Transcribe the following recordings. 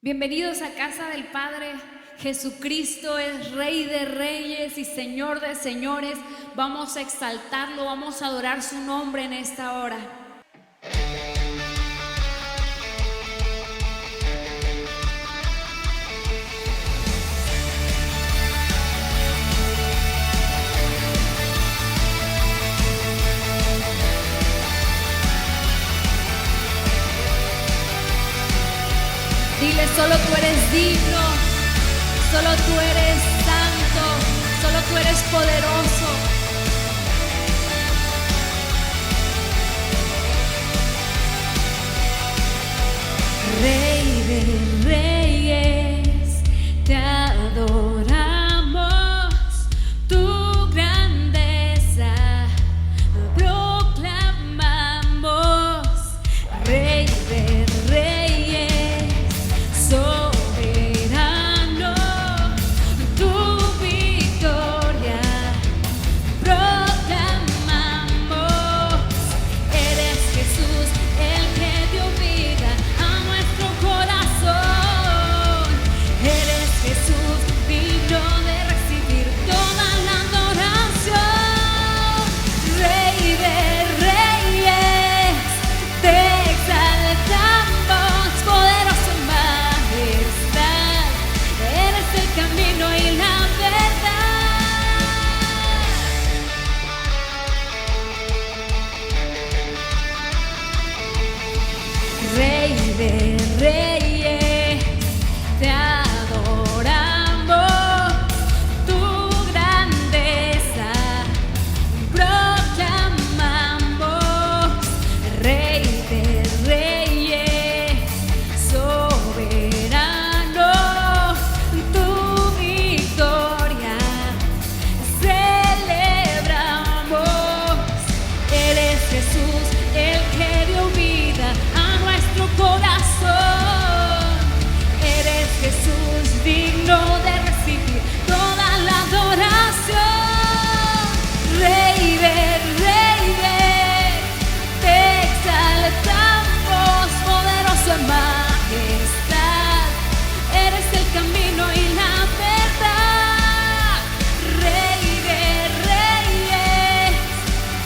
Bienvenidos a casa del Padre. Jesucristo es Rey de Reyes y Señor de Señores. Vamos a exaltarlo, vamos a adorar su nombre en esta hora. Dile, solo tú eres digno, solo tú eres santo, solo tú eres poderoso. Rey de reyes, te adoramos, tu grandeza proclamamos. Rey de reyes, soberano, tu victoria proclamamos. Eres Jesús, el que dio vida a nuestro corazón. Eres Jesús, digno de recibir toda la adoración. Rey de reyes, te exaltamos, poderoso en majestad. Eres el camino y la verdad. Rey de reyes, te adoramos, tu grandeza proclamamos. Rey de reyes, soberano, tu victoria celebramos. Eres Jesús, el que dio vida a nuestro corazón. Eres Jesús, digno de recibir toda la adoración. Rey de reyes, te exaltamos, poderoso en majestad. Eres el camino y la verdad. Rey de reyes,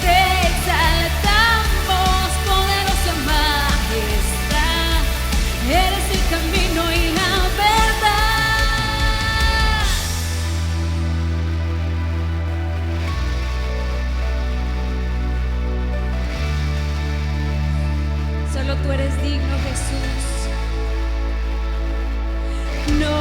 te exaltamos, poderoso en majestad. Eres el camino y la verdad. Solo tú eres digno, Jesús. No,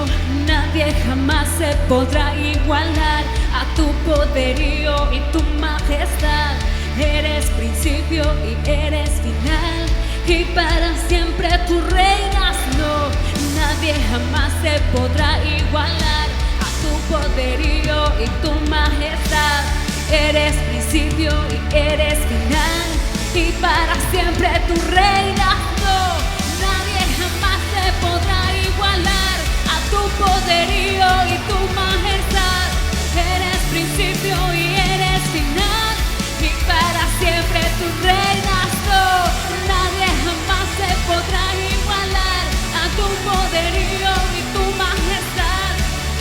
nadie jamás se podrá igualar a tu poderío y tu majestad. Eres principio y eres final, y para siempre tú reinas. No, nadie jamás se podrá igualar a tu poderío y tu majestad. Eres principio y eres final, y para siempre tú reinas. No, nadie jamás se podrá igualar a tu poderío y tu majestad. Eres principio y eres final, y para siempre tú reinas. No, nadie jamás se podrá igualar a tu poderío y tu majestad.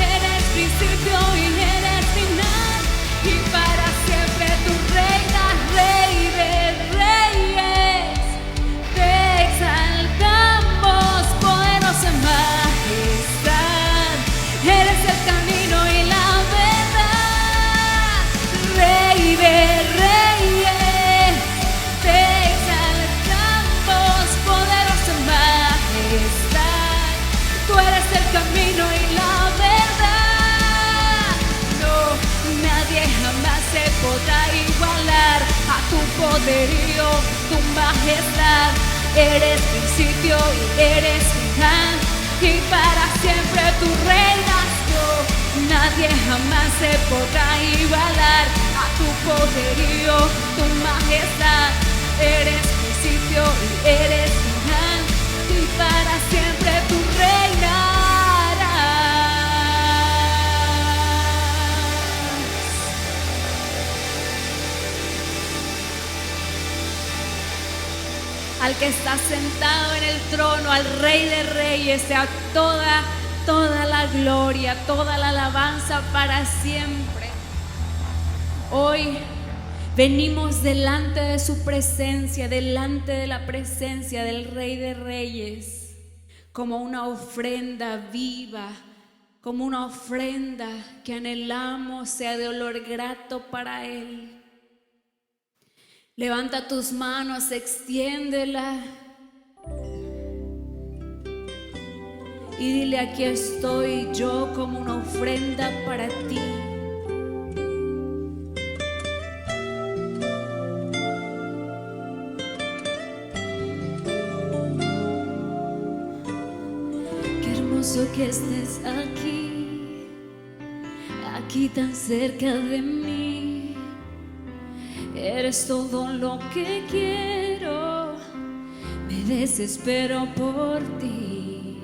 Eres principio y eres final, y para siempre tú reinas. Rey de reyes, te exaltamos, poderoso en majestad. Eres el camino y la verdad. Rey de reyes, te exaltamos, poderoso en majestad. Tú eres el camino y la verdad. No, nadie jamás se podrá igualar a tu poderío, tu majestad. Eres principio y eres final, y para siempre tú reinas. No, nadie jamás se podrá igualar a tu poderío, tu majestad. Eres principio y eres final, y para siempre tú reinarás. al que está sentado en el trono, al Rey de Reyes, sea toda la gloria, toda la alabanza para siempre. Hoy venimos delante de su presencia, delante de la presencia del Rey de Reyes, como una ofrenda viva, como una ofrenda que anhelamos sea de olor grato para Él. Levanta tus manos, extiéndela y dile: aquí estoy yo como una ofrenda para ti. Qué hermoso que estés aquí tan cerca de mí. Eres todo lo que quiero, me desespero por ti.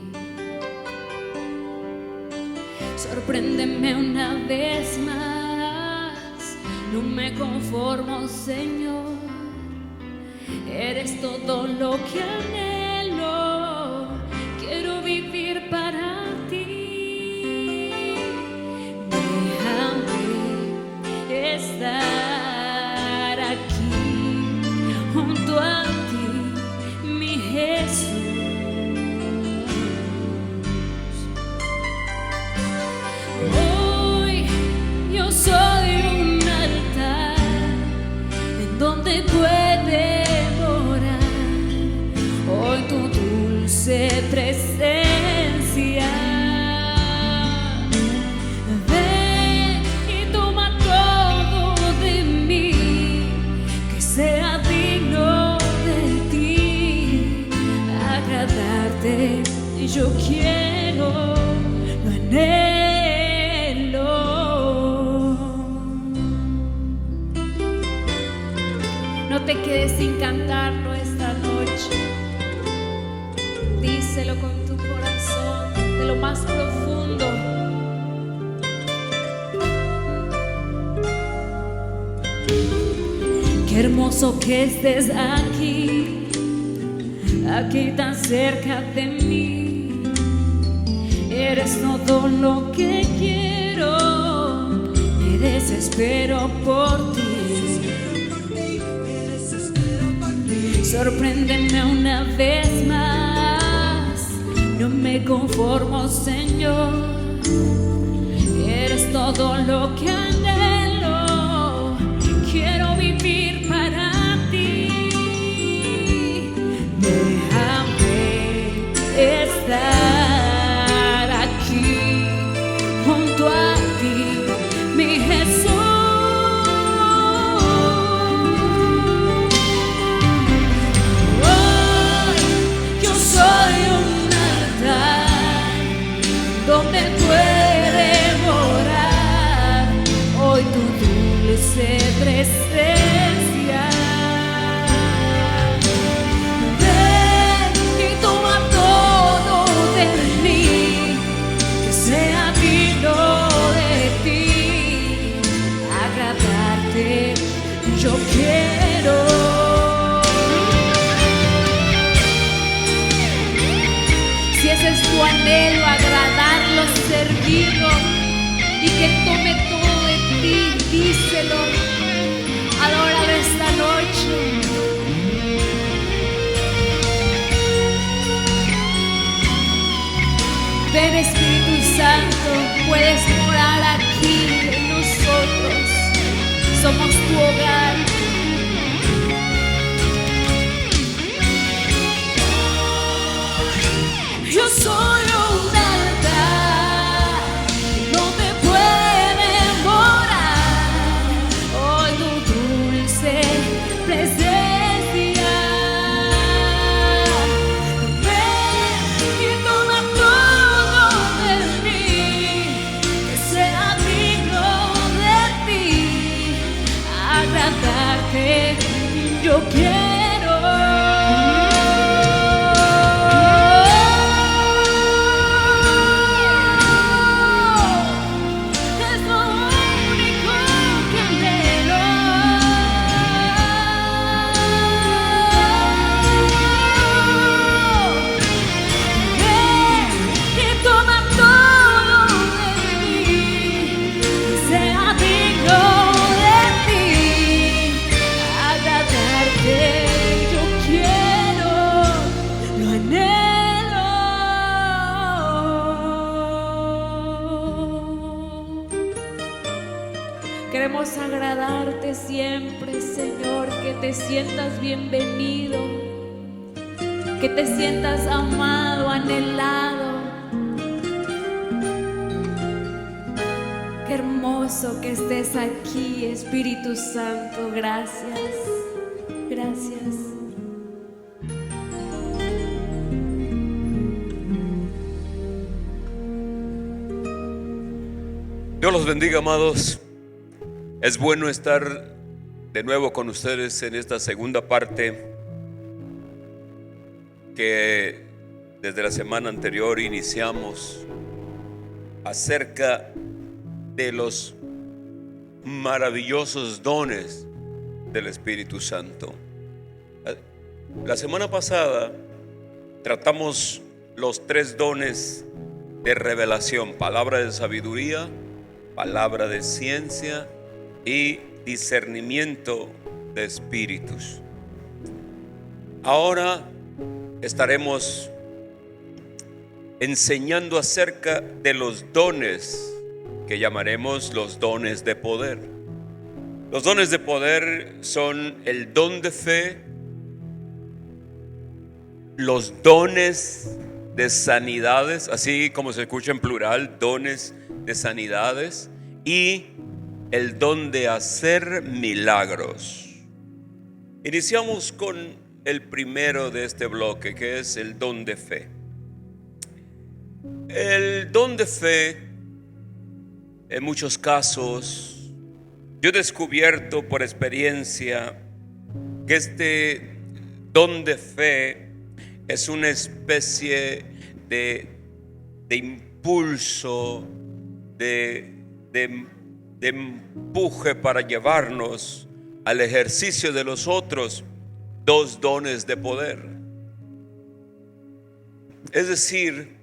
Sorpréndeme una vez más, no me conformo, Señor. Eres todo lo que anhelo, quiero vivir para ti. Déjame estar aquí junto a ti, mi Jesús. Hoy yo soy un altar en donde puede morar hoy tu dulce presencia. Ven y toma todo de mí, que sea digno de ti, agradarte. Yo quiero, lo anhelo. No te quedes sin cantarlo esta noche. Díselo con tu corazón, de lo más profundo. Qué hermoso que estés aquí tan cerca de mí. Eres todo lo que quiero, me desespero por ti. Sorpréndeme una vez más, no me conformo, Señor. Eres todo lo que anhelo, quiero vivir para ti. Déjame estar aquí junto a ti, mi Jesús. Donde puede morar hoy tu dulce presencia. Ven y toma todo de mí, que sea digno de ti, agradarte. Yo quiero. Si ese es tu anhelo, agradarlo, servirlo, y que tome todo de ti, díselo, adóralo esta noche. Ven, Espíritu Santo, puedes morar aquí en nosotros, somos tu hogar. Yo soy un altar donde puede morar hoy tu dulce presencia. Ven y toma todo de mí, que sea digno de ti, agradarte. Yo quiero. Queremos agradarte siempre, Señor, que te sientas bienvenido, que te sientas amado, anhelado. Qué hermoso que estés aquí, Espíritu Santo. Gracias, gracias. Dios los bendiga, amados. Es bueno estar de nuevo con ustedes en esta segunda parte que desde la semana anterior iniciamos acerca de los maravillosos dones del Espíritu Santo. La semana pasada tratamos los 3 dones de revelación: palabra de sabiduría, palabra de ciencia y discernimiento de espíritus. Ahora estaremos enseñando acerca de los dones que llamaremos los dones de poder. Los dones de poder son el don de fe, los dones de sanidades, así como se escucha en plural, dones de sanidades, y el don de hacer milagros. Iniciamos con el primero de este bloque, que es el don de fe. El don de fe, en muchos casos, yo he descubierto por experiencia que este don de fe es una especie de impulso, de empuje para llevarnos al ejercicio de los otros 2 dones de poder. Es decir,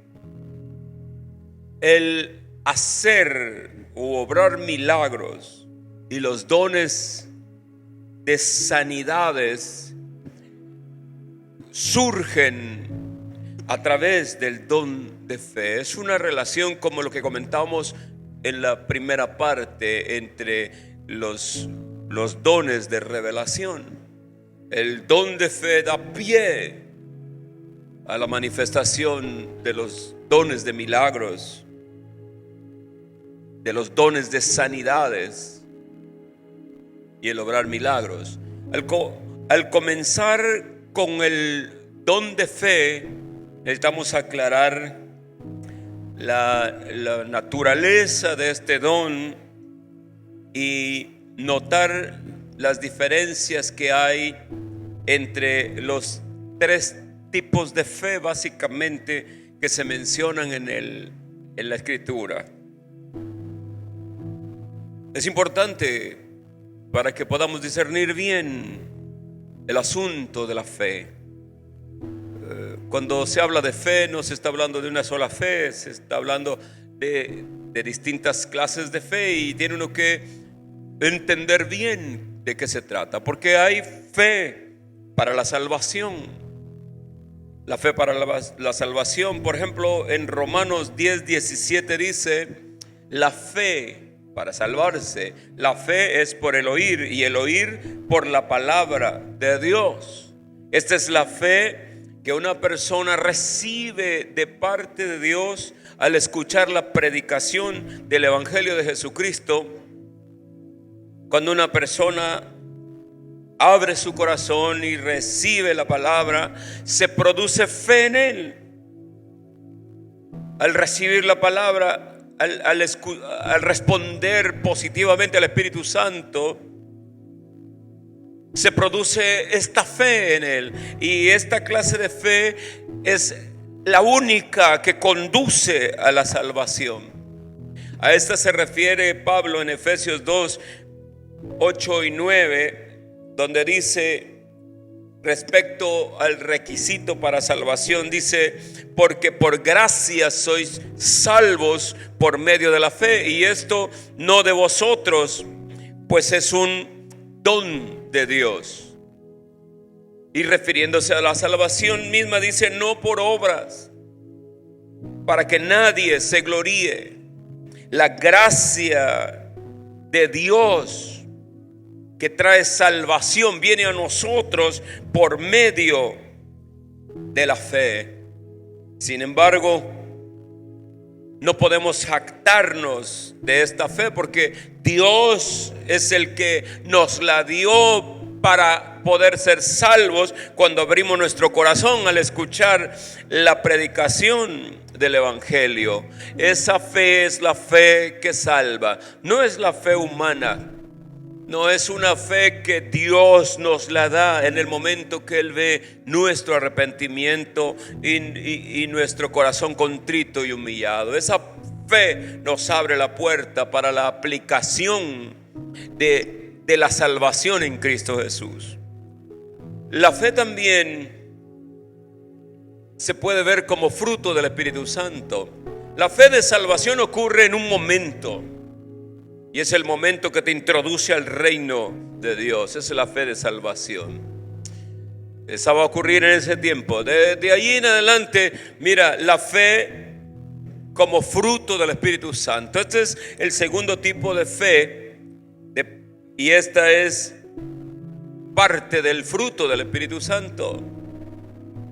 el hacer o obrar milagros y los dones de sanidades surgen a través del don de fe. Es una relación como lo que comentábamos en la primera parte entre los dones de revelación. El don de fe da pie a la manifestación de los dones de milagros, de los dones de sanidades y el obrar milagros. Al comenzar con el don de fe, necesitamos aclarar la naturaleza de este don y notar las diferencias que hay entre los 3 tipos de fe básicamente que se mencionan en la Escritura. Es importante para que podamos discernir bien el asunto de la fe. Cuando se habla de fe, no se está hablando de una sola fe, se está hablando de distintas clases de fe, y tiene uno que entender bien de qué se trata, porque hay fe para la salvación. La fe para la salvación, por ejemplo, en Romanos 10:17 dice: la fe para salvarse, la fe es por el oír, y el oír por la palabra de Dios. Esta es la fe que una persona recibe de parte de Dios al escuchar la predicación del Evangelio de Jesucristo. Cuando una persona abre su corazón y recibe la palabra, se produce fe en él. Al recibir la palabra, al responder positivamente al Espíritu Santo, se produce esta fe en él, y esta clase de fe es la única que conduce a la salvación. A esta se refiere Pablo en Efesios 2:8 y 9, donde dice respecto al requisito para salvación, dice: porque por gracia sois salvos por medio de la fe, y esto no de vosotros, pues es un don de Dios. Y refiriéndose a la salvación misma, dice: no por obras, para que nadie se gloríe. La gracia de Dios que trae salvación viene a nosotros por medio de la fe. Sin embargo, no podemos jactarnos de esta fe porque Dios es el que nos la dio para poder ser salvos cuando abrimos nuestro corazón al escuchar la predicación del Evangelio. Esa fe es la fe que salva, no es la fe humana. No es una fe que Dios nos la da en el momento que Él ve nuestro arrepentimiento y nuestro corazón contrito y humillado. Esa fe nos abre la puerta para la aplicación de la salvación en Cristo Jesús. La fe también se puede ver como fruto del Espíritu Santo. La fe de salvación ocurre en un momento. Y es el momento que te introduce al reino de Dios. Esa es la fe de salvación. Esa va a ocurrir en ese tiempo. De allí en adelante, mira, la fe como fruto del Espíritu Santo. Este es el segundo tipo de fe. Y esta es parte del fruto del Espíritu Santo.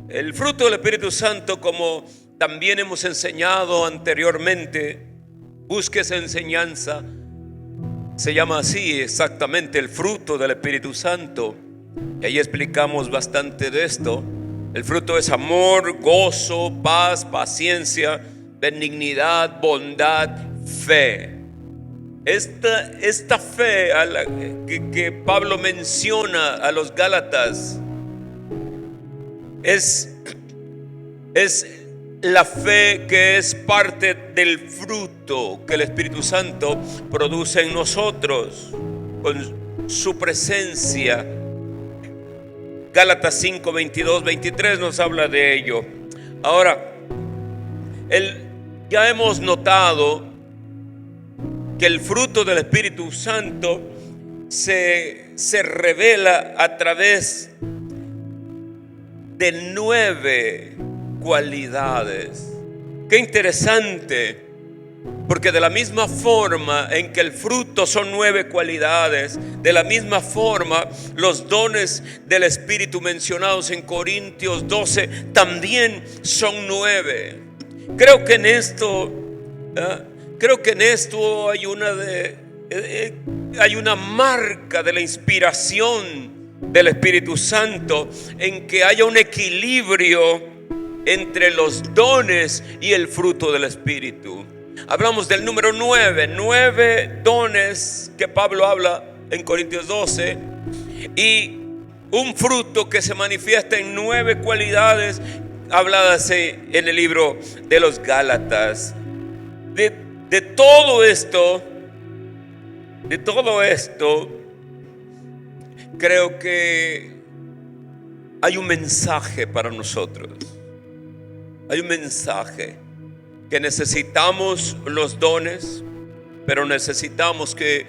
El fruto del Espíritu Santo, como también hemos enseñado anteriormente, busque esa enseñanza. Se llama así exactamente el fruto del Espíritu Santo. Y ahí explicamos bastante de esto. El fruto es amor, gozo, paz, paciencia, benignidad, bondad, fe. Esta fe que Pablo menciona a los Gálatas es la fe que es parte del fruto que el Espíritu Santo produce en nosotros con su presencia. Gálatas 5, 22, 23 nos habla de ello. Ahora, ya hemos notado que el fruto del Espíritu Santo se revela a través de 9 cualidades. Qué interesante, porque de la misma forma en que el fruto son 9 cualidades, de la misma forma los dones del Espíritu mencionados en Corintios 12 también son 9. Creo que en esto hay una marca de la inspiración del Espíritu Santo, en que haya un equilibrio entre los dones y el fruto del Espíritu. Hablamos del número 9 dones que Pablo habla en Corintios 12, y un fruto que se manifiesta en 9 cualidades habladas en el libro de los Gálatas. De todo esto, creo que hay un mensaje para nosotros. Hay un mensaje que necesitamos los dones, pero necesitamos que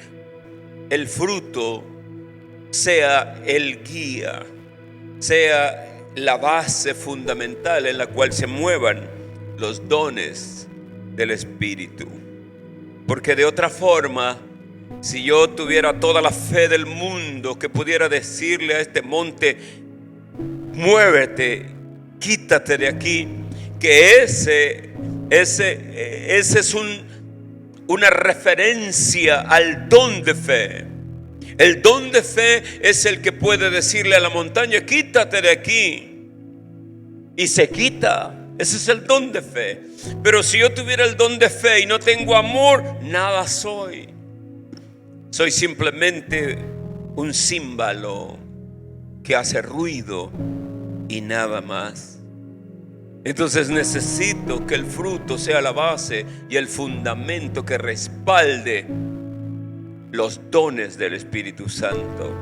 el fruto sea el guía, sea la base fundamental en la cual se muevan los dones del Espíritu. Porque de otra forma, si yo tuviera toda la fe del mundo que pudiera decirle a este monte, muévete, quítate de aquí, que ese es una referencia al don de fe. El don de fe es el que puede decirle a la montaña, quítate de aquí, y se quita. Ese es el don de fe. Pero si yo tuviera el don de fe y no tengo amor, nada soy. Soy simplemente un címbalo que hace ruido y nada más. Entonces necesito que el fruto sea la base y el fundamento que respalde los dones del Espíritu Santo.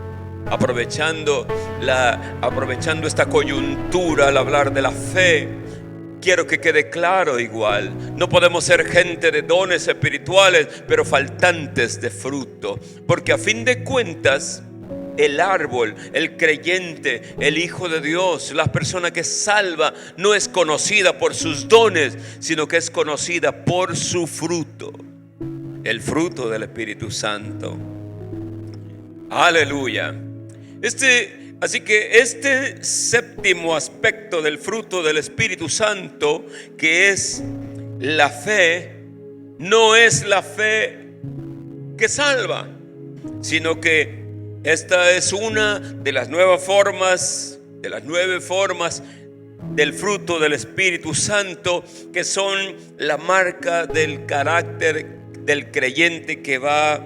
Aprovechando esta coyuntura al hablar de la fe, quiero que quede claro igual. No podemos ser gente de dones espirituales, pero faltantes de fruto. Porque a fin de cuentas, el árbol, el creyente, el Hijo de Dios, la persona que salva, no es conocida por sus dones, sino que es conocida por su fruto. el fruto del Espíritu Santo. Aleluya. Así que este séptimo aspecto del fruto del Espíritu Santo, que es la fe, no es la fe que salva, sino que esta es una de las nueve formas del fruto del Espíritu Santo, que son la marca del carácter del creyente que va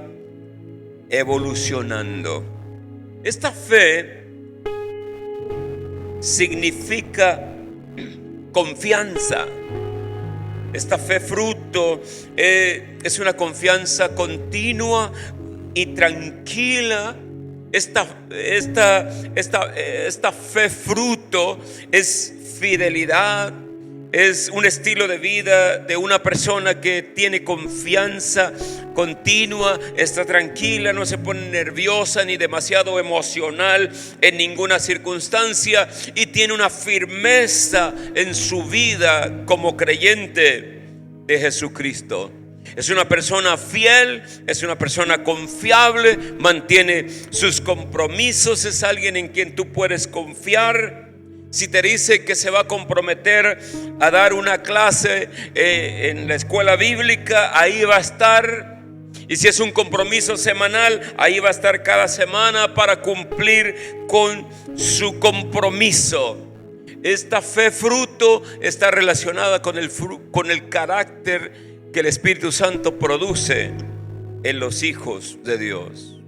evolucionando. Esta fe significa confianza. Esta fe fruto es una confianza continua y tranquila. Esta fe fruto es fidelidad, es un estilo de vida de una persona que tiene confianza continua, está tranquila, no se pone nerviosa ni demasiado emocional en ninguna circunstancia, y tiene una firmeza en su vida como creyente de Jesucristo. Es una persona fiel, es una persona confiable, mantiene sus compromisos, es alguien en quien tú puedes confiar. Si te dice que se va a comprometer a dar una clase en la escuela bíblica, ahí va a estar. Y si es un compromiso semanal, ahí va a estar cada semana para cumplir con su compromiso. Esta fe fruto está relacionada con el carácter que el Espíritu Santo produce en los hijos de Dios.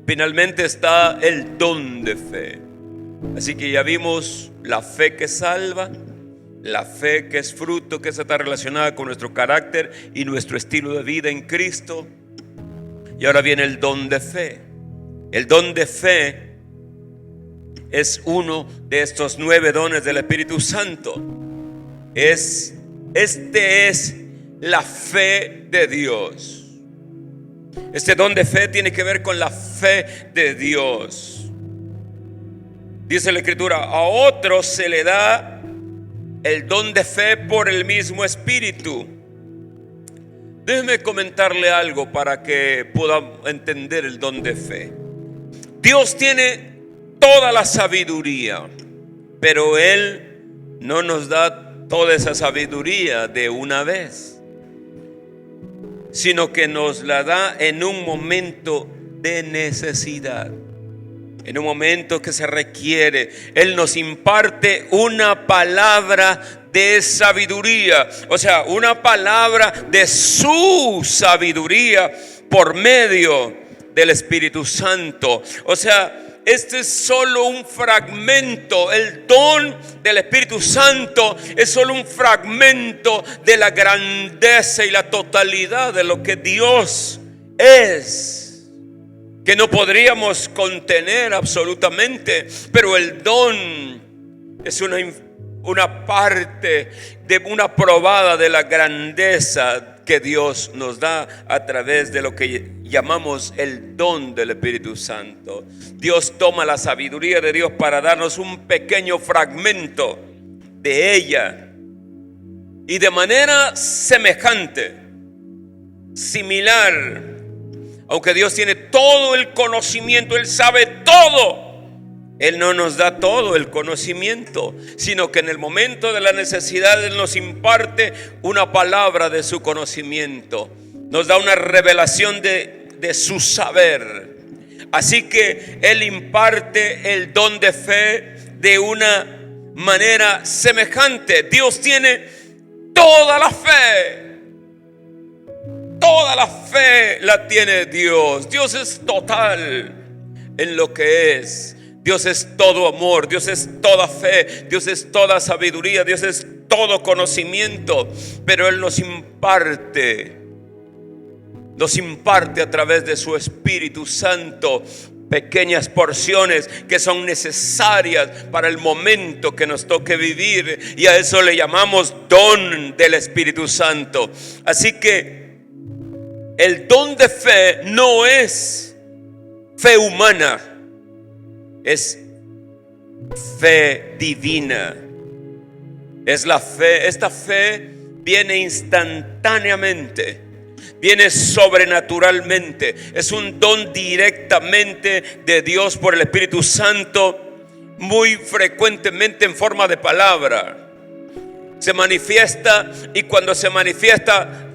Finalmente está el don de fe. Así que ya vimos la fe que salva, la fe que es fruto, que está relacionada con nuestro carácter y nuestro estilo de vida en Cristo. Y ahora viene el don de fe. El don de fe es uno de estos 9 dones del Espíritu Santo. Este es la fe de Dios. Este don de fe tiene que ver con la fe de Dios. Dice la Escritura: a otros se le da el don de fe por el mismo Espíritu. Déjeme comentarle algo para que pueda entender el don de fe. Dios tiene toda la sabiduría, pero Él no nos da toda esa sabiduría de una vez, sino que nos la da en un momento de necesidad, en un momento que se requiere. Él nos imparte una palabra de sabiduría, o sea, una palabra de su sabiduría por medio del Espíritu Santo. O sea, este es solo un fragmento. El don del Espíritu Santo es solo un fragmento de la grandeza y la totalidad de lo que Dios es, que no podríamos contener absolutamente. Pero el don es una parte de una probada de la grandeza que Dios nos da a través de lo que llamamos el don del Espíritu Santo. Dios toma la sabiduría de Dios para darnos un pequeño fragmento de ella, y de manera semejante, similar, aunque Dios tiene todo el conocimiento, Él sabe todo, Él no nos da todo el conocimiento, sino que en el momento de la necesidad Él nos imparte una palabra de su conocimiento, nos da una revelación de su saber. Así que Él imparte el don de fe de una manera semejante. Dios tiene toda la fe. Toda la fe la tiene Dios. Dios es total en lo que es. Dios es todo amor, Dios es toda fe, Dios es toda sabiduría, Dios es todo conocimiento. Pero Él nos imparte a través de su Espíritu Santo pequeñas porciones que son necesarias para el momento que nos toque vivir, y a eso le llamamos don del Espíritu Santo. Así que el don de fe no es fe humana, es fe divina. Es la fe, esta fe viene instantáneamente, viene sobrenaturalmente. Es un don directamente de Dios por el Espíritu Santo, muy frecuentemente en forma de palabra. Se manifiesta, y cuando se manifiesta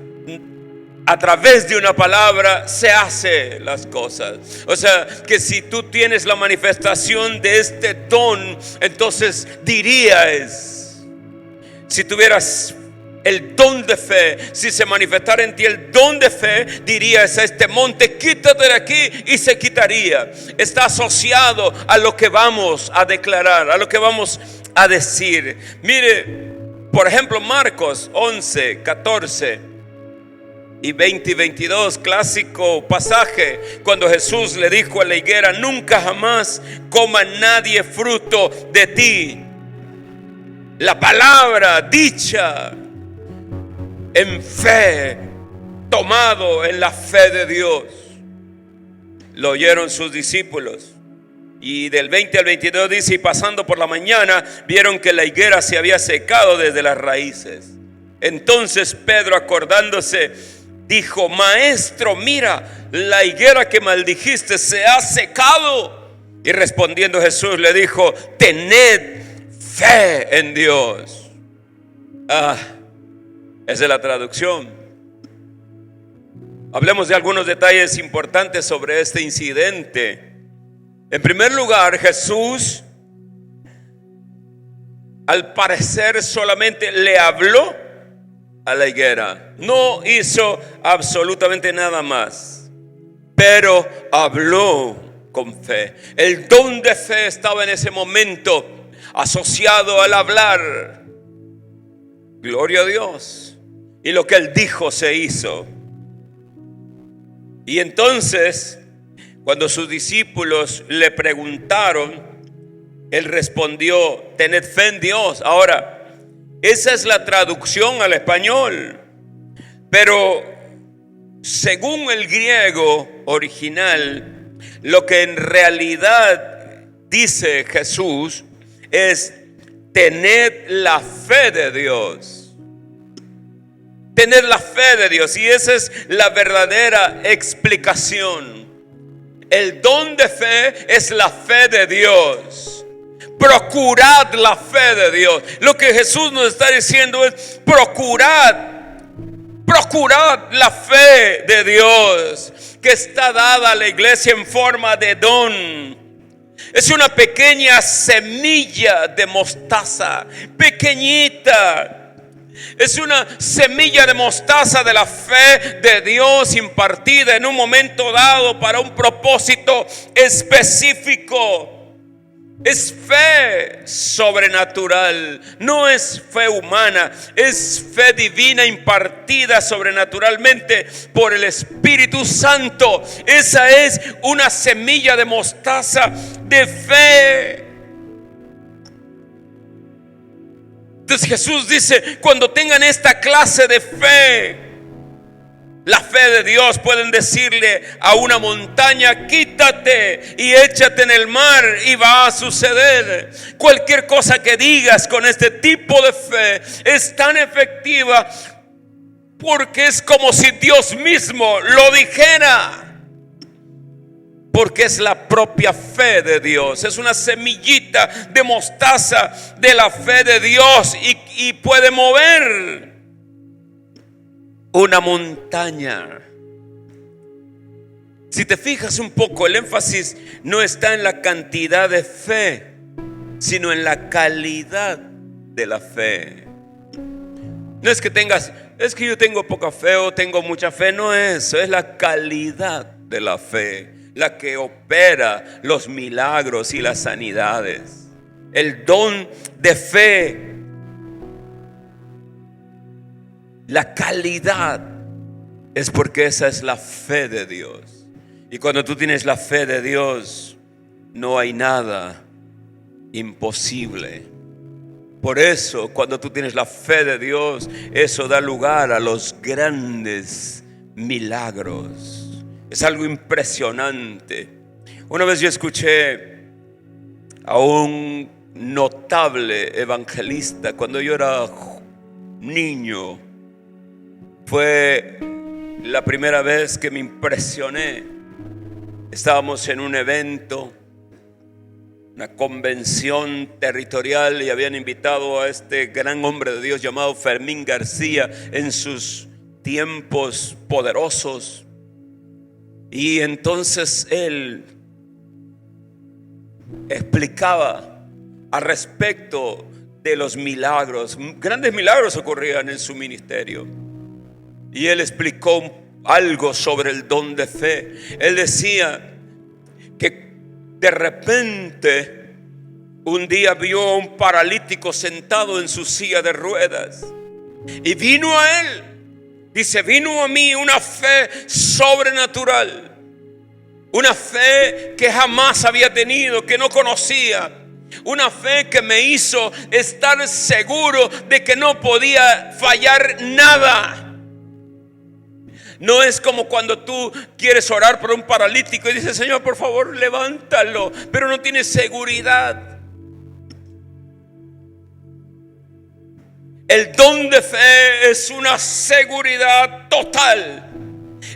a través de una palabra, se hace las cosas. O sea, que si tú tienes la manifestación de este don, entonces dirías, si tuvieras el don de fe, si se manifestara en ti el don de fe, dirías a este monte, quítate de aquí, y se quitaría. Está asociado a lo que vamos a declarar, a lo que vamos a decir. Mire, por ejemplo, Marcos 11, 14 y 20 y 22, clásico pasaje, cuando Jesús le dijo a la higuera, nunca jamás coma nadie fruto de ti. La palabra dicha en fe, tomado en la fe de Dios. Lo oyeron sus discípulos. Y del 20 al 22 dice, y pasando por la mañana, vieron que la higuera se había secado desde las raíces. Entonces Pedro, acordándose, dijo, Maestro, mira, la higuera que maldijiste se ha secado. Y respondiendo Jesús le dijo, tened fe en Dios. Esa es la traducción. Hablemos de algunos detalles importantes sobre este incidente. En primer lugar, Jesús, al parecer, solamente le habló a la higuera. No hizo absolutamente nada más, pero habló con fe. El don de fe estaba en ese momento asociado al hablar. Gloria a Dios. Y lo que él dijo se hizo. Y entonces, cuando sus discípulos le preguntaron, él respondió, tened fe en Dios. Ahora, esa es la traducción al español. Pero según el griego original, lo que en realidad dice Jesús es, tened la fe de Dios. Tener la fe de Dios. Y esa es la verdadera explicación. El don de fe es la fe de Dios. Procurad la fe de Dios. Lo que Jesús nos está diciendo es, procurad la fe de Dios, que está dada a la iglesia en forma de don. Es una pequeña semilla de mostaza, pequeñita. Es una semilla de mostaza de la fe de Dios, impartida en un momento dado para un propósito específico. Es fe sobrenatural, no es fe humana, es fe divina impartida sobrenaturalmente por el Espíritu Santo. Esa es una semilla de mostaza de fe. Entonces Jesús dice, cuando tengan esta clase de fe, la fe de Dios, pueden decirle a una montaña, quítate y échate en el mar, y va a suceder. Cualquier cosa que digas con este tipo de fe es tan efectiva, porque es como si Dios mismo lo dijera. Porque es la propia fe de Dios. Es una semillita de mostaza de la fe de Dios, y puede mover una montaña. Si te fijas un poco, el énfasis no está en la cantidad de fe, sino en la calidad de la fe. No es que es que yo tengo poca fe o tengo mucha fe, no es eso, es la calidad de la fe la que opera los milagros y las sanidades. El don de fe, la calidad, es porque esa es la fe de Dios. Y cuando tú tienes la fe de Dios, no hay nada imposible. Por eso, cuando tú tienes la fe de Dios, eso da lugar a los grandes milagros. Es algo impresionante. Una vez yo escuché a un notable evangelista cuando yo era niño, Fue la primera vez que me impresioné. Estábamos en un evento, una convención territorial, y habían invitado a este gran hombre de Dios llamado Fermín García en sus tiempos poderosos. Y entonces él explicaba al respecto de los milagros. Grandes milagros ocurrían en su ministerio. Y él explicó algo sobre el don de fe. Él decía que de repente un día vio a un paralítico sentado en su silla de ruedas. Y vino a él. Dice, vino a mí una fe sobrenatural. Una fe que jamás había tenido, que no conocía. Una fe que me hizo estar seguro de que no podía fallar nada. No es como cuando tú quieres orar por un paralítico y dices, Señor, por favor, levántalo, pero no tienes seguridad. El don de fe es una seguridad total.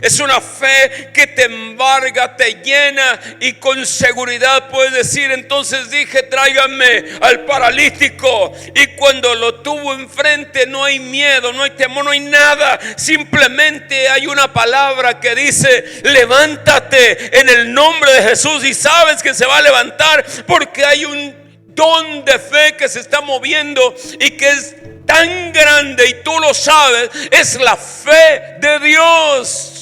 Es una fe que te embarga, te llena, y con seguridad puedes decir, entonces dije, tráiganme al paralítico. Y cuando lo tuvo enfrente, no hay miedo, no hay temor, no hay nada. Simplemente hay una palabra que dice, levántate en el nombre de Jesús, y sabes que se va a levantar porque hay un don de fe que se está moviendo y que es tan grande, y tú lo sabes, es la fe de Dios.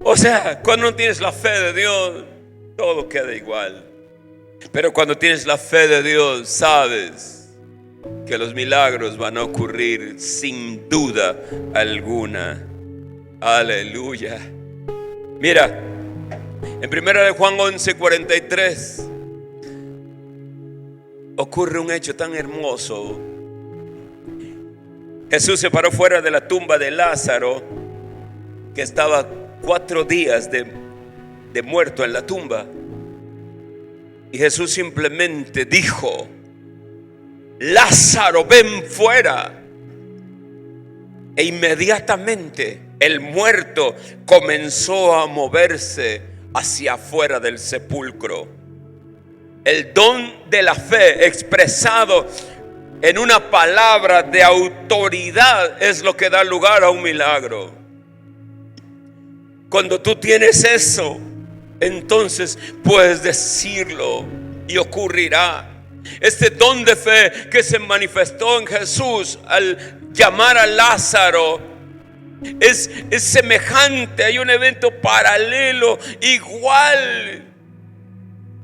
O sea, cuando no tienes la fe de Dios, todo queda igual. Pero cuando tienes la fe de Dios, sabes que los milagros van a ocurrir sin duda alguna. Aleluya. Mira, en 1 de Juan 11:43 ocurre un hecho tan hermoso. Jesús se paró fuera de la tumba de Lázaro, que estaba 4 días de muerto en la tumba. Y Jesús simplemente dijo, Lázaro, ven fuera. E inmediatamente el muerto comenzó a moverse hacia afuera del sepulcro. El don de la fe expresado en una palabra de autoridad es lo que da lugar a un milagro. Cuando tú tienes eso, entonces puedes decirlo y ocurrirá. Este don de fe que se manifestó en Jesús al llamar a Lázaro es semejante. Hay un evento paralelo, igual,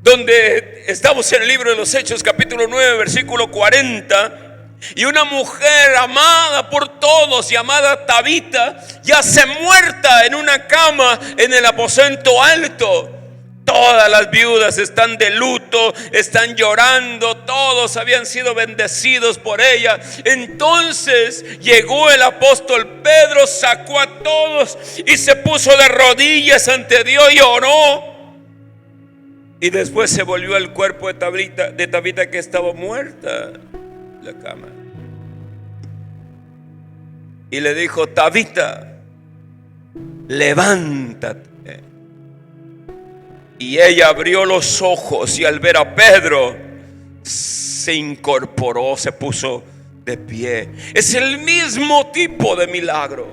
donde estamos en el libro de los Hechos, capítulo 9, versículo 40. Y una mujer amada por todos, llamada Tabita, yace muerta en una cama en el aposento alto. Todas las viudas están de luto, están llorando, todos habían sido bendecidos por ella. Entonces llegó el apóstol Pedro, sacó a todos y se puso de rodillas ante Dios y oró. Y después se volvió al cuerpo de Tabita que estaba muerta en la cama. Y le dijo, Tabita, levántate. Y ella abrió los ojos y al ver a Pedro se incorporó, se puso de pie. Es el mismo tipo de milagro.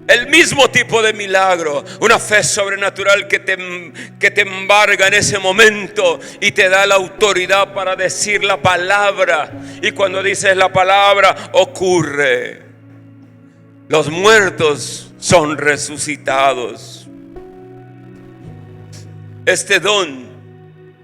El mismo tipo de milagro. Una fe sobrenatural que te embarga en ese momento y te da la autoridad para decir la palabra. Y cuando dices la palabra, ocurre. Los muertos son resucitados. Este don,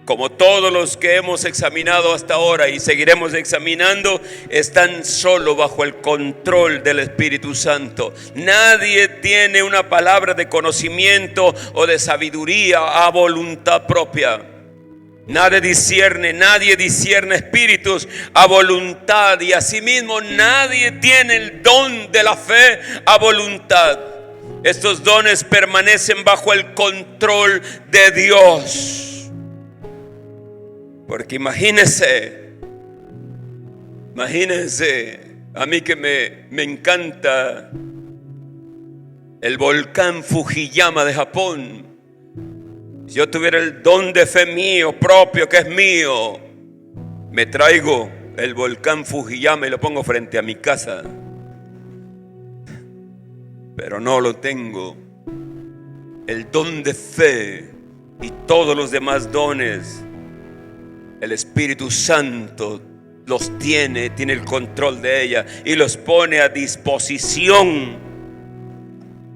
como todos los que hemos examinado hasta ahora y seguiremos examinando, están solo bajo el control del Espíritu Santo. Nadie tiene una palabra de conocimiento o de sabiduría a voluntad propia. Nadie discierne espíritus a voluntad, y asimismo nadie tiene el don de la fe a voluntad. Estos dones permanecen bajo el control de Dios. Porque imagínense A mí que me encanta el volcán Fujiyama de Japón. Si yo tuviera el don de fe mío propio, que es mío, me traigo el volcán Fujiyama y lo pongo frente a mi casa. Pero no lo tengo. El don de fe y todos los demás dones, el Espíritu Santo los tiene el control de ella y los pone a disposición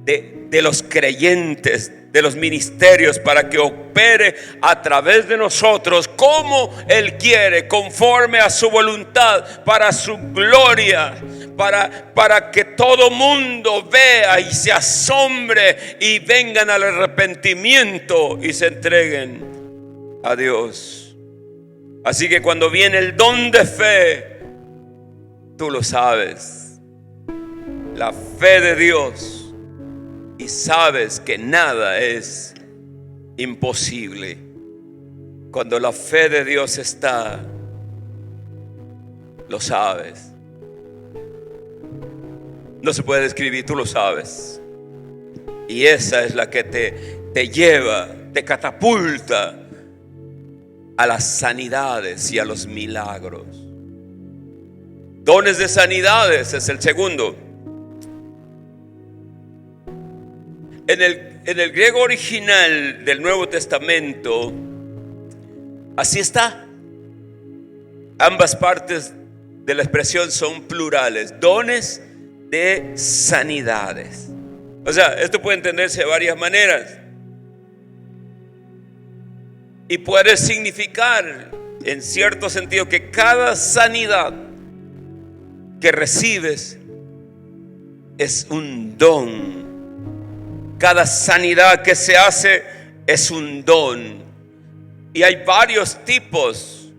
de los creyentes, de los ministerios, para que opere a través de nosotros como Él quiere, conforme a su voluntad, para su gloria, para que todo mundo vea y se asombre y vengan al arrepentimiento y se entreguen a Dios. Así que cuando viene el don de fe, tú lo sabes, la fe de Dios, y sabes que nada es imposible. Cuando la fe de Dios está, lo sabes. No se puede describir, tú lo sabes. Y esa es la que te lleva, te catapulta a las sanidades y a los milagros. Dones de sanidades es el segundo. En el griego original del Nuevo Testamento, así está. Ambas partes de la expresión son plurales. Dones de sanidades. O sea, esto puede entenderse de varias maneras. Y puede significar, en cierto sentido, que cada sanidad que recibes es un don. Cada sanidad que se hace es un don. Y hay varios tipos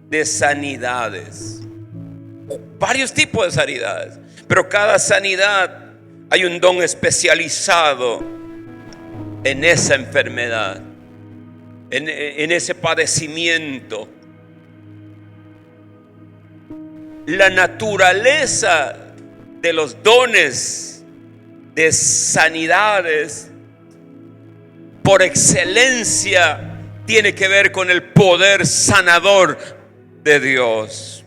de sanidades. Varios tipos de sanidades. Pero cada sanidad hay un don especializado en esa enfermedad, en ese padecimiento. La naturaleza de los dones de sanidades por excelencia tiene que ver con el poder sanador de Dios.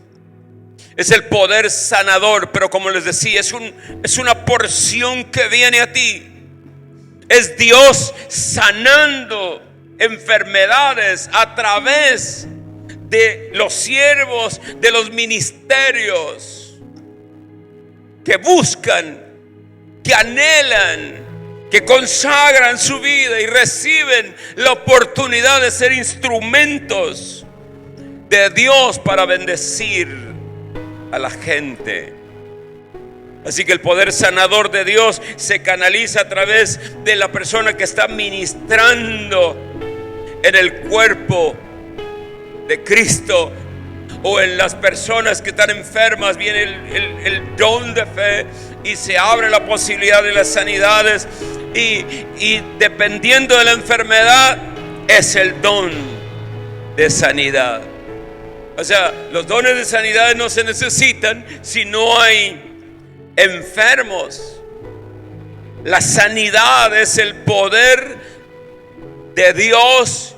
Es el poder sanador, pero como les decía, es una porción que viene a ti. Es Dios sanando enfermedades a través de los siervos, de los ministerios que buscan, que anhelan, que consagran su vida y reciben la oportunidad de ser instrumentos de Dios para bendecir a la gente. Así que el poder sanador de Dios se canaliza a través de la persona que está ministrando en el cuerpo de Cristo, o en las personas que están enfermas. Viene el don de fe y se abre la posibilidad de las sanidades, y dependiendo de la enfermedad es el don de sanidad. O sea, los dones de sanidad no se necesitan si no hay enfermos. La sanidad es el poder de Dios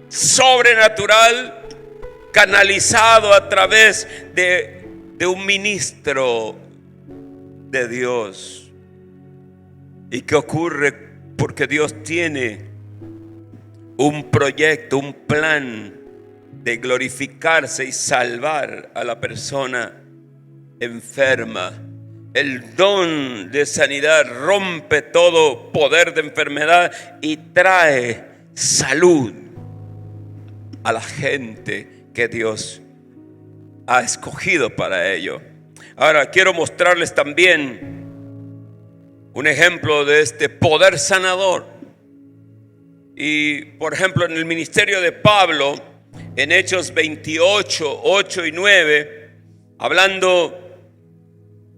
sobrenatural canalizado a través de un ministro de Dios. ¿Y qué ocurre? Porque Dios tiene un proyecto, un plan de glorificarse y salvar a la persona enferma. El don de sanidad rompe todo poder de enfermedad y trae salud a la gente que Dios ha escogido para ello. Ahora quiero mostrarles también un ejemplo de este poder sanador. Y por ejemplo, en el ministerio de Pablo, en Hechos 28, 8 y 9, hablando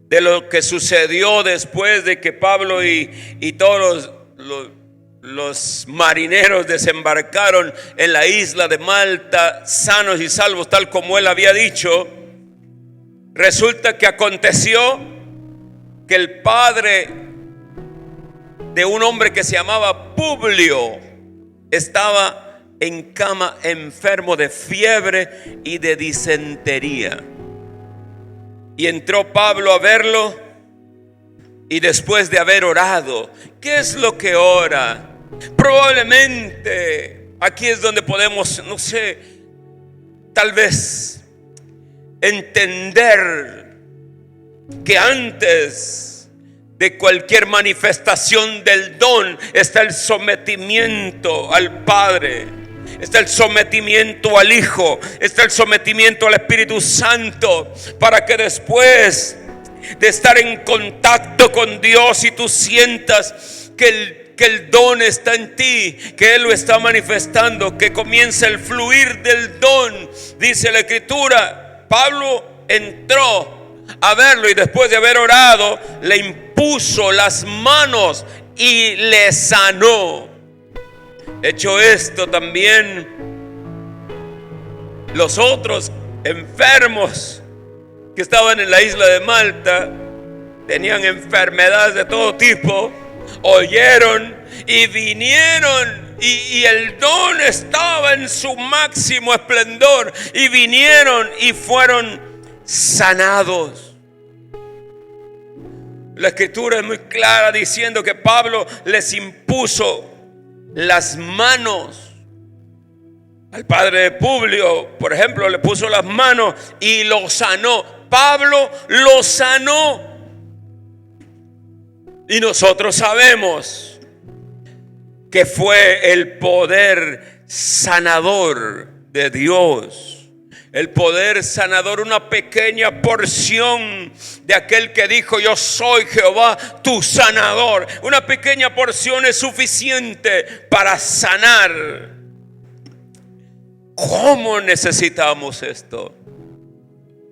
de lo que sucedió después de que Pablo y todos los marineros desembarcaron en la isla de Malta, sanos y salvos, tal como él había dicho. Resulta que aconteció que el padre de un hombre que se llamaba Publio estaba en cama, enfermo de fiebre y de disentería. Y entró Pablo a verlo, y después de haber orado, ¿qué es lo que ora? Probablemente aquí es donde podemos, no sé, tal vez entender que antes de cualquier manifestación del don está el sometimiento al Padre, está el sometimiento al Hijo, está el sometimiento al Espíritu Santo, para que después de estar en contacto con Dios y tú sientas que el don está en ti, que Él lo está manifestando, que comienza el fluir del don. Dice la Escritura, Pablo entró a verlo y después de haber orado, le impuso las manos y le sanó. Hecho esto, también los otros enfermos que estaban en la isla de Malta, tenían enfermedades de todo tipo, oyeron y vinieron, y el don estaba en su máximo esplendor, y vinieron y fueron sanados. La Escritura es muy clara diciendo que Pablo les impuso las manos. Al padre de Publio, por ejemplo, le puso las manos y lo sanó. Pablo lo sanó. Y nosotros sabemos que fue el poder sanador de Dios. El poder sanador, una pequeña porción de aquel que dijo: yo soy Jehová tu sanador. Una pequeña porción es suficiente para sanar. ¿Cómo necesitamos esto?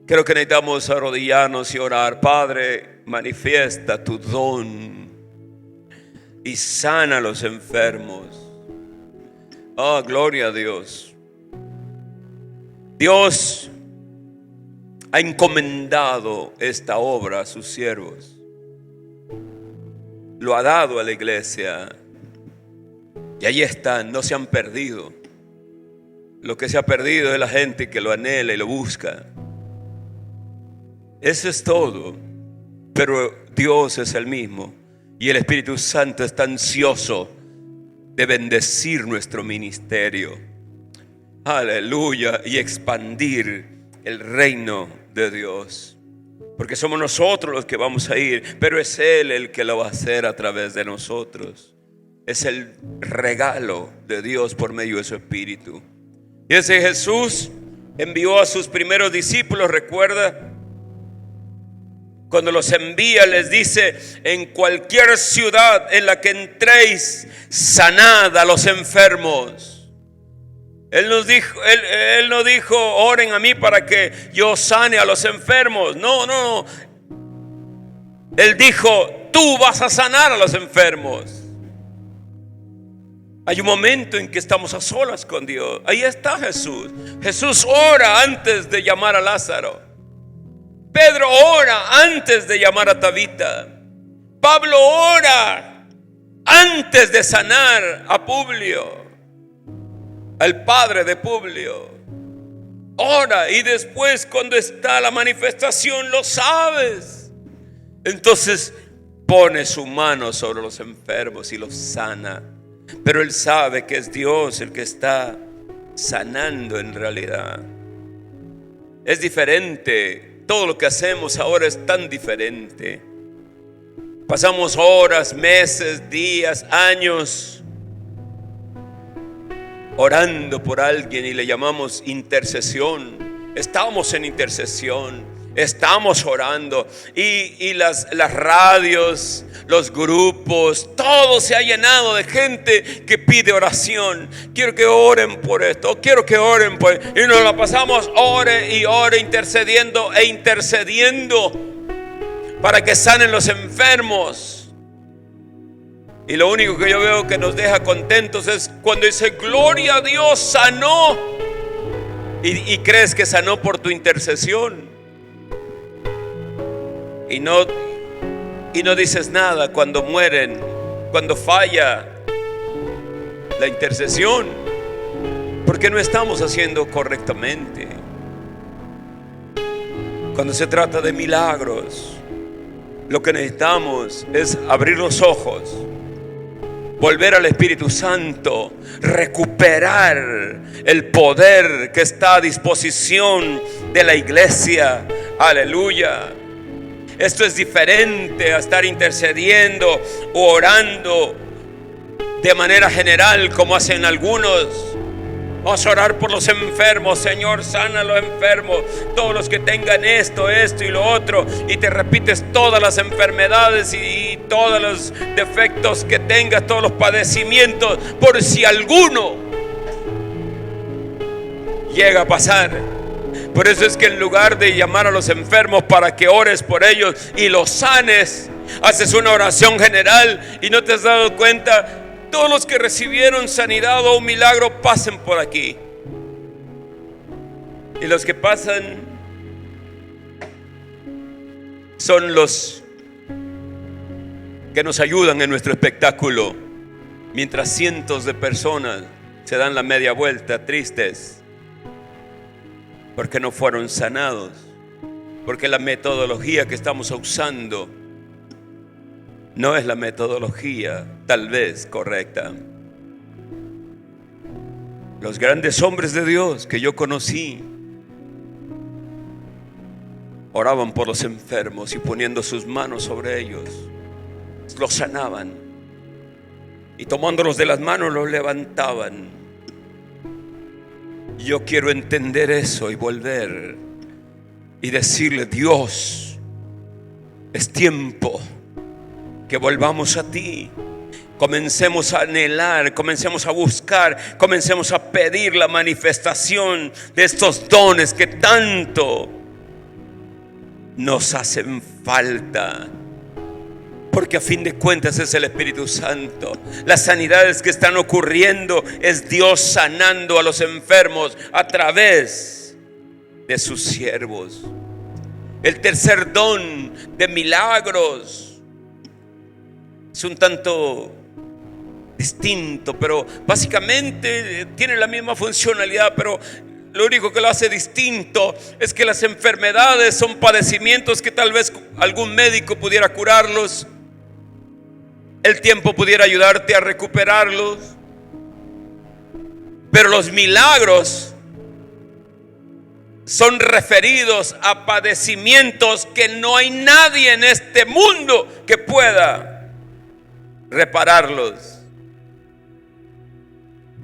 Creo que necesitamos arrodillarnos y orar. Padre, manifiesta tu don y sana a los enfermos. Oh, gloria a Dios. Dios ha encomendado esta obra a sus siervos. Lo ha dado a la iglesia. Y ahí están, no se han perdido. Lo que se ha perdido es la gente que lo anhela y lo busca. Eso es todo. Pero Dios es el mismo. Y el Espíritu Santo está ansioso de bendecir nuestro ministerio. Aleluya. Y expandir el reino de Dios. Porque somos nosotros los que vamos a ir, pero es Él el que lo va a hacer a través de nosotros. Es el regalo de Dios por medio de su Espíritu. Y ese Jesús envió a sus primeros discípulos, recuerda, cuando los envía les dice: en cualquier ciudad en la que entréis, sanad a los enfermos. Él no dijo: oren a mí para que yo sane a los enfermos. No. Él dijo: tú vas a sanar a los enfermos. Hay un momento en que estamos a solas con Dios. Ahí está Jesús. Jesús ora antes de llamar a Lázaro. Pedro ora antes de llamar a Tabita. Pablo ora antes de sanar a Publio, al padre de Publio. Ora, y después, cuando está la manifestación, lo sabes. Entonces pone su mano sobre los enfermos y los sana. Pero él sabe que es Dios el que está sanando en realidad. Es diferente. Todo lo que hacemos ahora es tan diferente. Pasamos horas, meses, días, años orando por alguien y le llamamos intercesión. Estamos en intercesión. Estamos orando y las radios, los grupos, todo se ha llenado de gente que pide oración. Quiero que oren por esto, quiero que oren por esto. Y nos la pasamos ore y ore, intercediendo para que sanen los enfermos. Y lo único que yo veo que nos deja contentos es cuando dice: gloria a Dios, sanó. Y crees que sanó por tu intercesión. y no dices nada cuando mueren, cuando falla la intercesión, porque no estamos haciendo correctamente. Cuando se trata de milagros, lo que necesitamos es abrir los ojos, volver al Espíritu Santo, recuperar el poder que está a disposición de la iglesia. Aleluya. Esto es diferente a estar intercediendo o orando de manera general como hacen algunos. Vamos a orar por los enfermos. Señor, sana a los enfermos, todos los que tengan esto y lo otro, y te repites todas las enfermedades y todos los defectos que tengas, todos los padecimientos, por si alguno llega a pasar. Por eso es que en lugar de llamar a los enfermos para que ores por ellos y los sanes, haces una oración general y no te has dado cuenta. Todos los que recibieron sanidad o un milagro pasen por aquí. Y los que pasan son los que nos ayudan en nuestro espectáculo, mientras cientos de personas se dan la media vuelta tristes porque no fueron sanados, porque la metodología que estamos usando no es la metodología tal vez correcta. Los grandes hombres de Dios que yo conocí oraban por los enfermos y poniendo sus manos sobre ellos los sanaban, y tomándolos de las manos los levantaban. Yo quiero entender eso y volver y decirle: Dios, es tiempo que volvamos a ti. Comencemos a anhelar, comencemos a buscar, comencemos a pedir la manifestación de estos dones que tanto nos hacen falta. Porque a fin de cuentas es el Espíritu Santo. Las sanidades que están ocurriendo es Dios sanando a los enfermos a través de sus siervos. El tercer don de milagros es un tanto distinto, pero básicamente tiene la misma funcionalidad, pero lo único que lo hace distinto es que las enfermedades son padecimientos que tal vez algún médico pudiera curarlos, el tiempo pudiera ayudarte a recuperarlos, pero los milagros son referidos a padecimientos que no hay nadie en este mundo que pueda repararlos.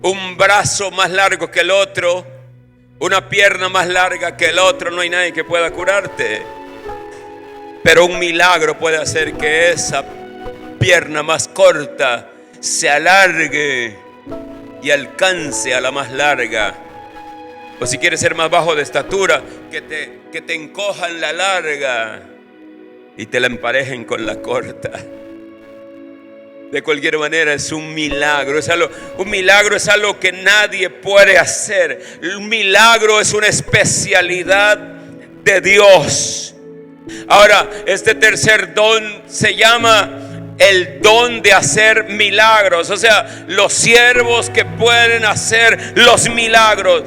Un brazo más largo que el otro, una pierna más larga que el otro, no hay nadie que pueda curarte. Pero un milagro puede hacer que esa pierna más corta se alargue y alcance a la más larga. O si quieres ser más bajo de estatura, que te encojan la larga y te la emparejen con la corta. De cualquier manera es un milagro. Un milagro es algo que nadie puede hacer. Un milagro es una especialidad de Dios. Ahora, este tercer don se llama el don de hacer milagros. O sea, los siervos que pueden hacer los milagros.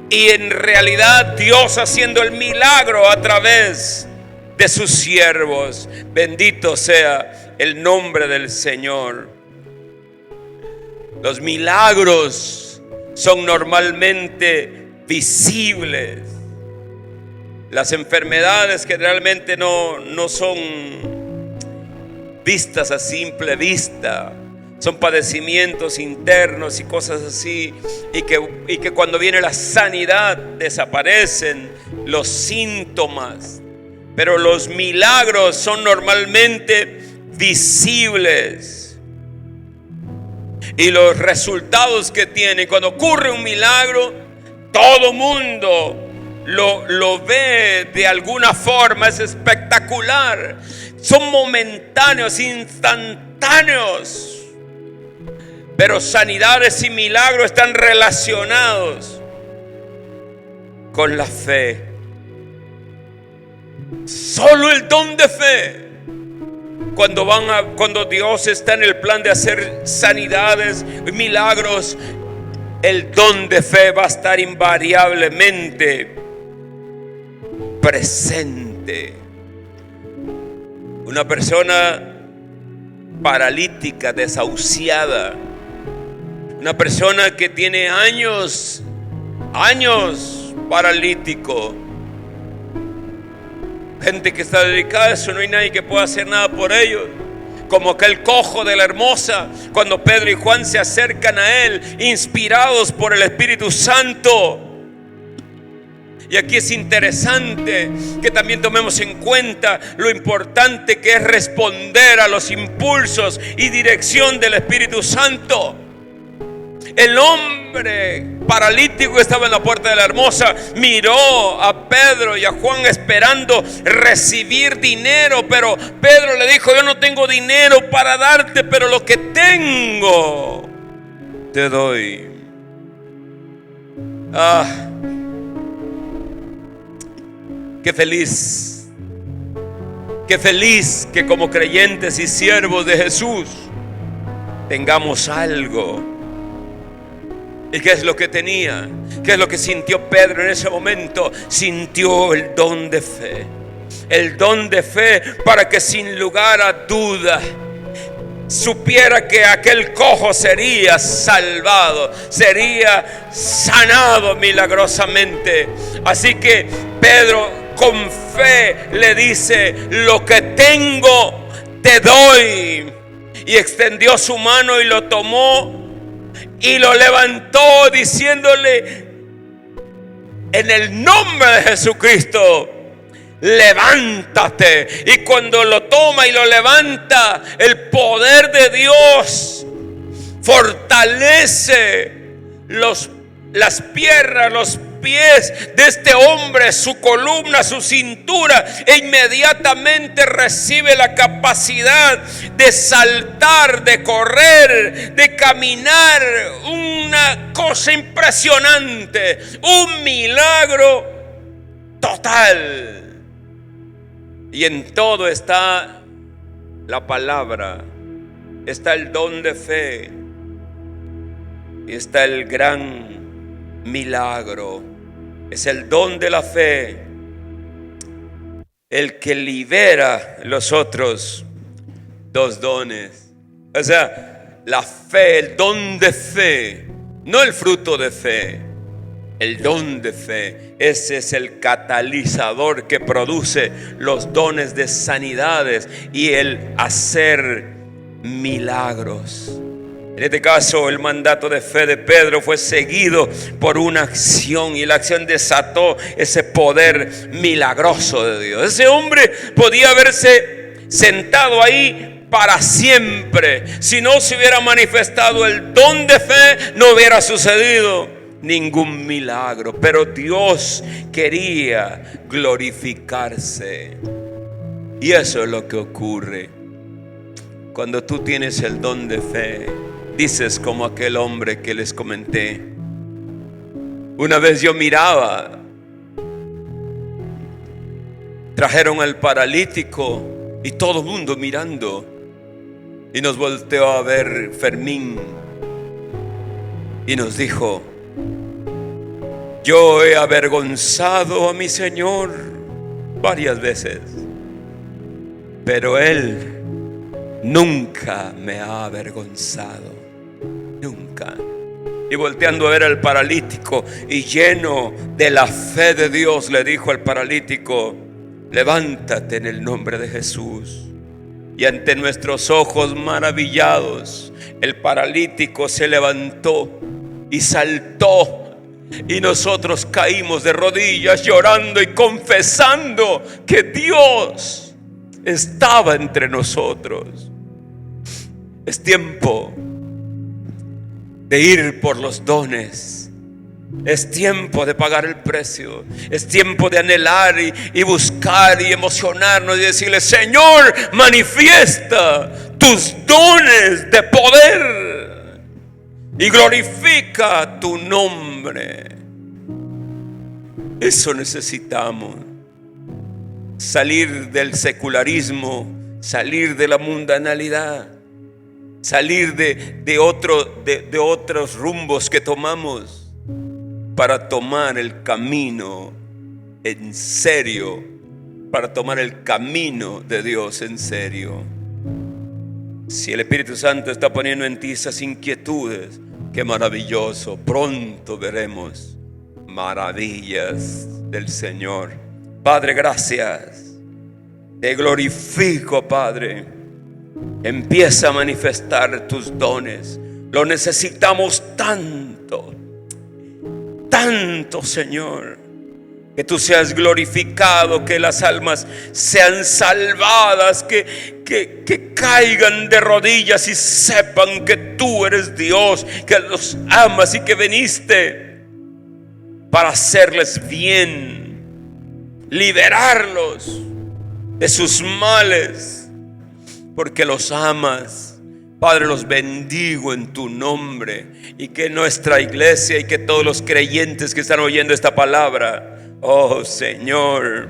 Y en realidad Dios haciendo el milagro a través de sus siervos. Bendito sea el nombre del Señor. Los milagros son normalmente visibles. Las enfermedades generalmente no son vistas a simple vista. Son padecimientos internos y cosas así. Y que cuando viene la sanidad desaparecen los síntomas. Pero los milagros son normalmente visibles. Y los resultados que tiene cuando ocurre un milagro, todo mundo lo ve de alguna forma. Es espectacular. Son momentáneos, instantáneos. Pero sanidades y milagros están relacionados con la fe. Solo el don de fe. Cuando Dios está en el plan de hacer sanidades, milagros, el don de fe va a estar invariablemente presente. Una persona paralítica, desahuciada, una persona que tiene años paralítico, gente que está dedicada a eso, no hay nadie que pueda hacer nada por ellos. Como aquel cojo de la Hermosa, cuando Pedro y Juan se acercan a él, inspirados por el Espíritu Santo. Y aquí es interesante que también tomemos en cuenta lo importante que es responder a los impulsos y dirección del Espíritu Santo. El hombre paralítico que estaba en la puerta de la Hermosa miró a Pedro y a Juan esperando recibir dinero, pero Pedro le dijo: yo no tengo dinero para darte, pero lo que tengo te doy. Qué feliz que como creyentes y siervos de Jesús tengamos algo. ¿Y qué es lo que tenía? ¿Qué es lo que sintió Pedro en ese momento? Sintió el don de fe. El don de fe para que sin lugar a duda supiera que aquel cojo sería salvado, sería sanado milagrosamente. Así que Pedro con fe le dice: lo que tengo te doy. Y extendió su mano y lo tomó y lo levantó, diciéndole: en el nombre de Jesucristo, levántate. Y cuando lo toma y lo levanta, el poder de Dios fortalece las piernas, los pies de este hombre, su columna, su cintura, e inmediatamente recibe la capacidad de saltar, de correr, de caminar. Una cosa impresionante, un milagro total. Y en todo está la palabra, está el don de fe, y está el gran milagro. Es el don de la fe el que libera los otros dos dones. O sea, la fe, el don de fe, no el fruto de fe, el don de fe. Ese es el catalizador que produce los dones de sanidades y el hacer milagros. En este caso, el mandato de fe de Pedro fue seguido por una acción, y la acción desató ese poder milagroso de Dios. Ese hombre podía haberse sentado ahí para siempre. Si no se hubiera manifestado el don de fe, no hubiera sucedido ningún milagro. Pero Dios quería glorificarse. Y eso es lo que ocurre cuando tú tienes el don de fe. Dices como aquel hombre que les comenté. Una vez yo miraba, trajeron al paralítico y todo el mundo mirando, y nos volteó a ver Fermín y nos dijo: yo he avergonzado a mi Señor varias veces, pero Él nunca me ha avergonzado. Nunca. Y volteando a ver al paralítico y lleno de la fe de Dios, le dijo al paralítico: levántate en el nombre de Jesús. Y ante nuestros ojos maravillados, el paralítico se levantó y saltó. Y nosotros caímos de rodillas llorando y confesando que Dios estaba entre nosotros. Es tiempo de ir por los dones. Es tiempo de pagar el precio. Es tiempo de anhelar y buscar y emocionarnos y decirle: Señor, manifiesta tus dones de poder y glorifica tu nombre. Eso necesitamos. salir del secularismo, salir de la mundanalidad, salir de otros rumbos que tomamos para tomar el camino en serio, para tomar el camino de Dios en serio. Si el Espíritu Santo está poniendo en ti esas inquietudes, qué maravilloso. Pronto veremos maravillas del Señor. Padre, gracias. Te glorifico, Padre. Empieza a manifestar tus dones. Lo necesitamos tanto, tanto, Señor. Que tú seas glorificado, que las almas sean salvadas, que caigan de rodillas y sepan que tú eres Dios, que los amas y que viniste para hacerles bien, liberarlos de sus males, porque los amas. Padre, los bendigo en tu nombre, y que nuestra iglesia y que todos los creyentes que están oyendo esta palabra, oh Señor,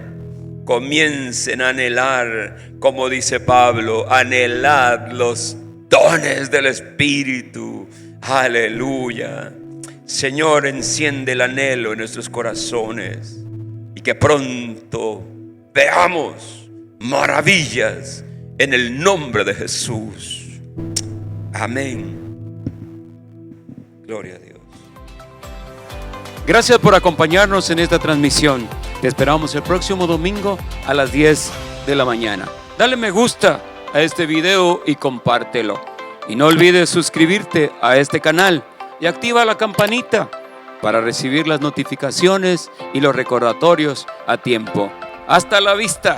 comiencen a anhelar, como dice Pablo, anhelad los dones del Espíritu. Aleluya. Señor, enciende el anhelo en nuestros corazones y que pronto veamos maravillas en el nombre de Jesús. Amén. Gloria a Dios. Gracias por acompañarnos en esta transmisión. Te esperamos el próximo domingo a las 10 de la mañana. Dale me gusta a este video y compártelo. Y no olvides suscribirte a este canal y activa la campanita para recibir las notificaciones y los recordatorios a tiempo. Hasta la vista.